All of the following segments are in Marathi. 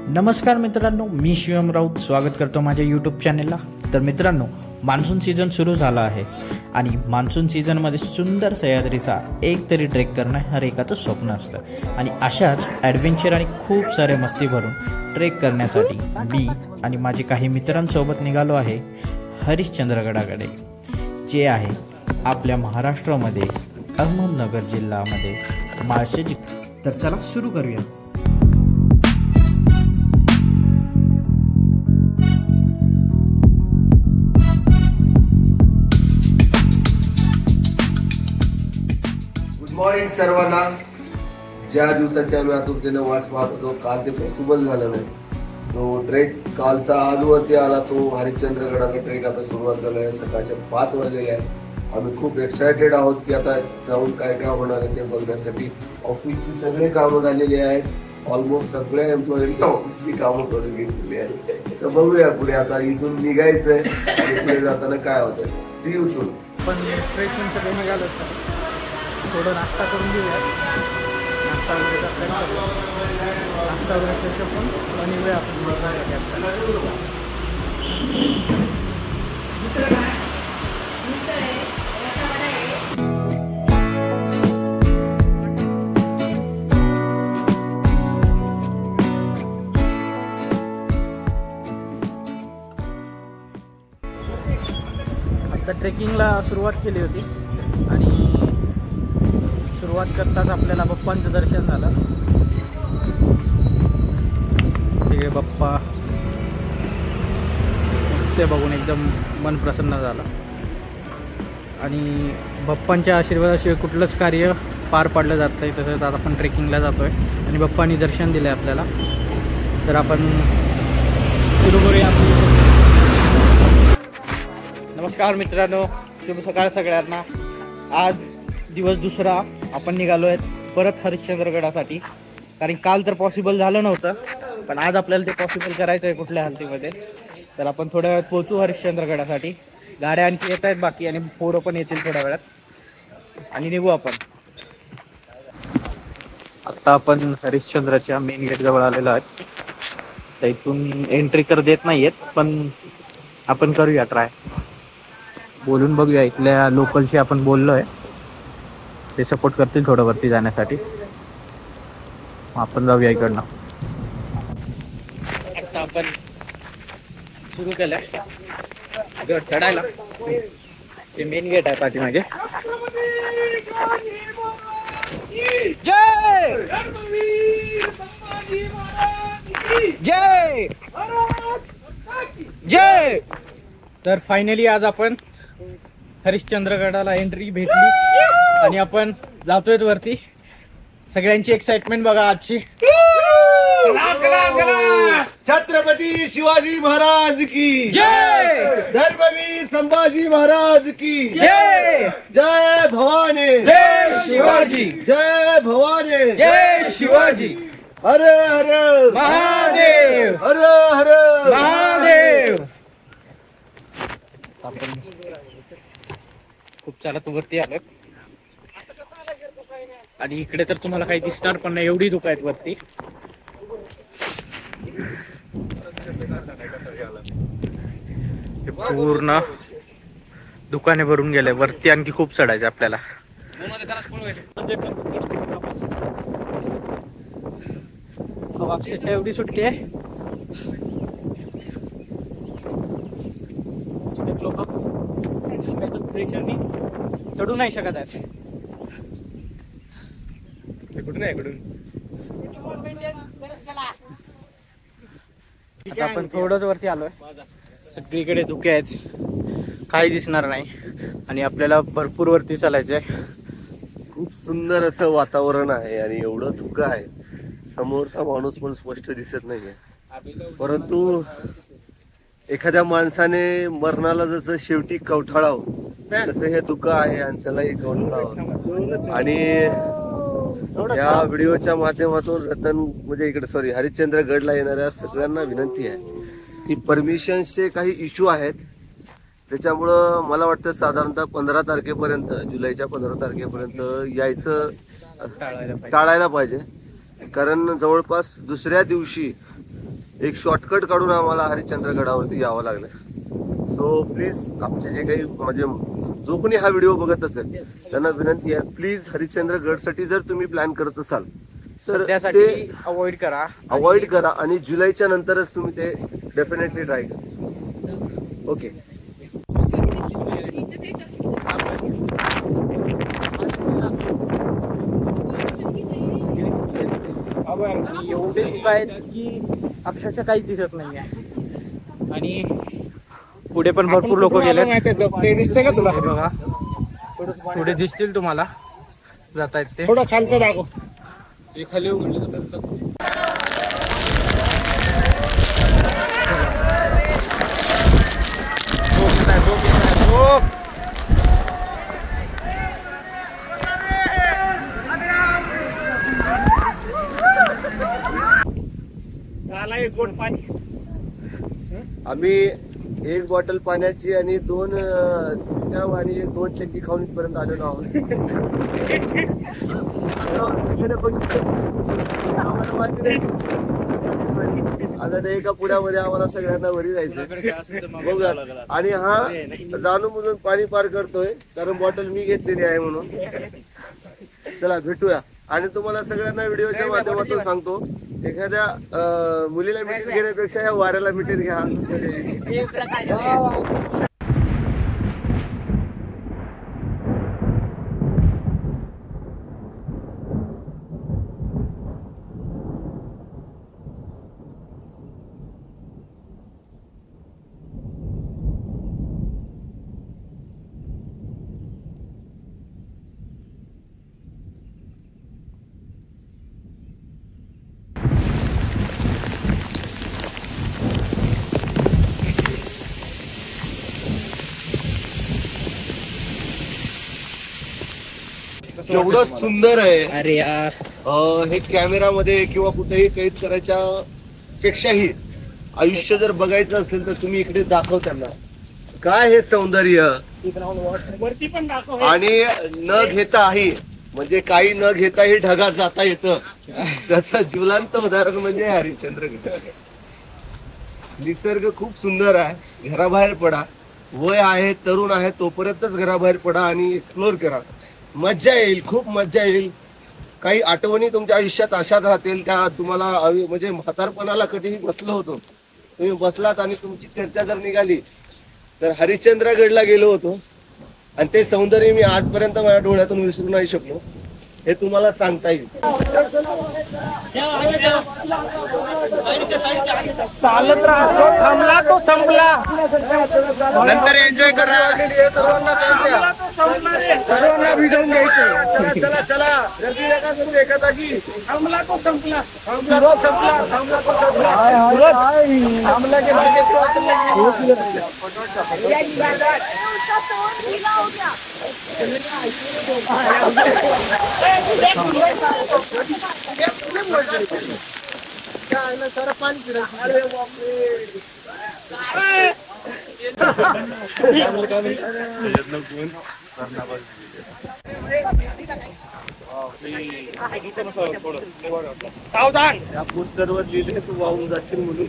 नमस्कार मित्रांनो, मी शिवम राऊत स्वागत करतो माझ्या यूट्यूब चॅनेलला। तर मित्रांनो, मान्सून सीझन सुरू झाला आहे आणि मान्सून सीझनमध्ये सुंदर सह्याद्रीचा एक तरी ट्रेक करणं हर एकाचं स्वप्न असतं आणि अशाच ॲडव्हेंचर आणि खूप सारे मस्ती भरून ट्रेक करण्यासाठी मी आणि माझे काही मित्रांसोबत निघालो आहे हरिश्चंद्रगडाकडे, जे आहे आपल्या महाराष्ट्रामध्ये अहमदनगर जिल्ह्यामध्ये माळशेज। तर चला सुरू करूया। गुड मॉर्निंग सर्वांना। ज्या दिवसाची आम्ही आतुरतेने वाट पाहत होतो, काल ते पॉसिबल झालं नाही। तो ट्रेक कालचा आजवरती आला, तो हरिश्चंद्रगडाचा ट्रेक आता सुरुवात झाला आहे। सकाळचे 5 वाजलेले आहे। आम्ही खूप एक्सायटेड आहोत की आता जाऊन काय काय होणार आहे ते बघण्यासाठी। ऑफिसची सगळे कामं झालेली आहेत, ऑलमोस्ट सगळे एम्प्लॉईनी ऑफिसची कामं करून घेतलेली आहेत। तर बघूया पुढे आता इथून निघायचंय आणि पुढे जाताना काय होतंय। See you soon. पण फ्रेश होऊन सगळे निघालो, थोडं नाश्ता करून घेऊया। नाश्ता वगैरे फ्रेश पण निघूया आपण। आता ट्रेकिंगला सुरुवात केली होती आणि सुरुवात करताच आपल्याला बाप्पांचं दर्शन झालं। सगळे बाप्पा ते बघून एकदम मन प्रसन्न झालं आणि बाप्पांच्या आशीर्वादाशिवाय कुठलंच कार्य पार पाडलं जात नाही। तसंच आता आपण ट्रेकिंगला जातोय आणि बाप्पांनी दर्शन दिलं आपल्याला। तर आपण सुरू करूया। नमस्कार मित्रांनो, शुभ सकाळ सगळ्यांना। आज दिवस दुसरा, आपण निघालो आहेत परत हरिश्चंद्रगडासाठी, कारण काल तर पॉसिबल झालं नव्हतं, पण आज आपल्याला ते पॉसिबल करायचं आहे कुठल्या हालतीमध्ये। तर आपण थोड्या वेळात पोहोचू हरिश्चंद्रगडासाठी। गाड्या आणखी येत आहेत बाकी आणि पोरं पण येतील थोड्या वेळात आणि निघू आपण। आता आपण हरिश्चंद्राच्या मेन गेट जवळ आलेलो आहोत। तर इथून एंट्री तर देत नाहीयेत, पण आपण करूया ट्राय, बोलून बघूया। इथल्या लोकलशी आपण बोललोय, ते सपोर्ट करतील थोडं वरती जाण्यासाठी। आपण जाऊया इकडनं। आता आपण सुरू केलंय गड चढायला। ते मेन गेट आहे पाठीमागे। जय जय जय। तर फायनली आज आपण हरिश्चंद्रगडाला एंट्री भेटली आणि आपण जातोय वरती। सगळ्यांची एक्साइटमेंट बघा आजची। छत्रपती शिवाजी महाराज की जय, धर्मवीर संभाजी महाराज की जय, जय भवानी, जय शिवाजी, जय भवानी, जय शिवाजी, हर हर महादेव, हर हर महादेव। आपण खूप चालत वरती आलोय आणि इकडे तर तुम्हाला काही दिसणार पण नाही, एवढी धुकं आहेत वरती। पूर्ण दुकाने भरून गेले, वरती आणखी खूप चढायचं आपल्याला। अक्षरशः एवढी सुट्टी आहे, लोक प्रेशरनी चढू नाही शकत आहे। कुठून आहे इकडून? आता आपण थोडंच वरती आलोय, सगळीकडे धुके आहेत, काही दिसणार नाही आणि आपल्याला भरपूर वरती चालायचंय। खूप सुंदर असं वातावरण आहे आणि एवढं धुकं आहे, समोरचा माणूस पण स्पष्ट दिसत नाहीये। परंतु एखाद्या माणसाने मरणाला जसं शेवटी कवठाळावं, तसं हे धुकं आहे आणि त्यालाही कवठाळावं। आणि या व्हिडिओच्या माध्यमातून रतन म्हणजे इकडे हरिश्चंद्रगडला येणाऱ्या सगळ्यांना विनंती आहे की परमिशनचे काही इश्यू आहेत, त्याच्यामुळं मला वाटतं साधारणतः 15 तारखेपर्यंत, जुलैच्या 15 तारखेपर्यंत यायचं टाळायला पाहिजे। कारण जवळपास दुसऱ्या दिवशी एक शॉर्टकट काढून आम्हाला हरिश्चंद्रगडावरती यावं लागलं. सो प्लीज आमचे जे काही म्हणजे जो कोणी हा व्हिडिओ बघत असेल त्यांना विनंती आहे, प्लीज हरिश्चंद्रगडसाठी जर तुम्ही प्लॅन करत असाल तर ते अवॉइड करा आणि जुलैच्या नंतरच तुम्ही ते डेफिनेटली ट्राय करा. ओके. एवढे लोक आहेत की अक्षरशः काहीच दिसत नाहीये आणि पुढे पण भरपूर लोक गेले. ते दिसते का तुला? बघा पुढे दिसतील तुम्हाला जात आहेत ते. थोडं खालचं दाखव. ते खाली आम्ही एक बॉटल पाण्याची आणि 2 चिकन आणि 2 चक्की खाऊन इथपर्यंत आलेलो आहोत. आता ते एका पुण्यामध्ये आम्हाला सगळ्यांना वरी जायचं बघा. आणि हा जाणून बुजून पाणी पार करतोय कारण बॉटल मी घेतलेली आहे म्हणून. चला भेटूया. आणि तुम्हाला सगळ्यांना व्हिडिओच्या माध्यमातून सांगतो, एखाद्या मुलीला मिठीत घेण्यापेक्षा या वाऱ्याला मिठीत घ्या. एवढं सुंदर आहे. अरे यार हे कॅमेरामध्ये किंवा कुठेही कैद करायच्या पेक्षाही आयुष्य जर बघायचं असेल तर तुम्ही इकडे दाखव त्यांना काय हे सौंदर्य. आणि न घेताही म्हणजे काही न घेताही ढगात जाता येतं त्याचं ज्वलंत उदाहरण म्हणजे हरिश्चंद्रगड. निसर्ग खूप सुंदर आहे. घराबाहेर पडा. वय आहे, तरुण आहे तोपर्यंतच घराबाहेर पडा आणि एक्सप्लोर करा. मज्जा येईल, खूप मज्जा येईल. काही आठवणी तुमच्या आयुष्यात अशाच राहतील त्या तुम्हाला म्हणजे म्हातारपणाला कधीही बसलो होतो, तुम्ही बसलात आणि तुमची चर्चा जर निघाली तर हरिश्चंद्रगडला गेलो होतो आणि ते सौंदर्य मी आजपर्यंत माझ्या डोळ्यातून विसरू नाही शकलो हे तुम्हाला सांगता येईल. चालत राहतो, थांबला तो संपला. नंतर एन्जॉय करण्यासाठी सर्वांना भिजवून घ्यायचं. चला चला जल्दी नका करू एका जागी. थांबला तो संपला. थांबला तो संपला. थांबला तो संपला. थांबला की सारा पाणी फिरा. अरे सावधान. या पोस्टरवर लिहिले तू वाहून जाशील म्हणून.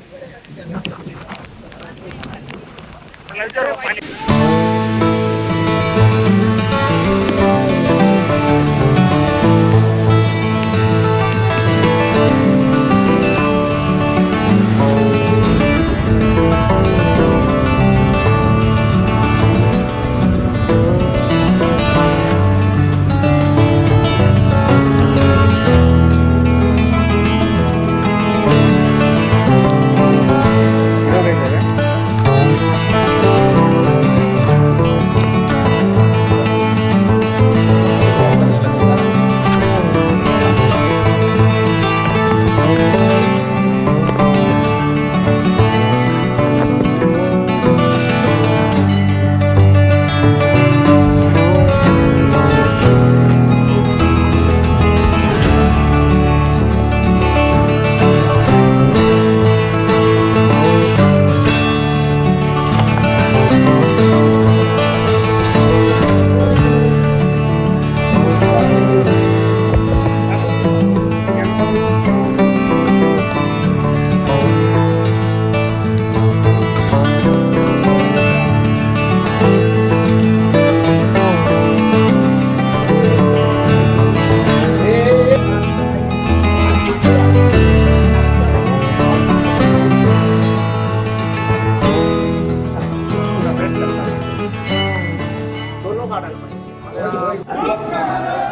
आपलं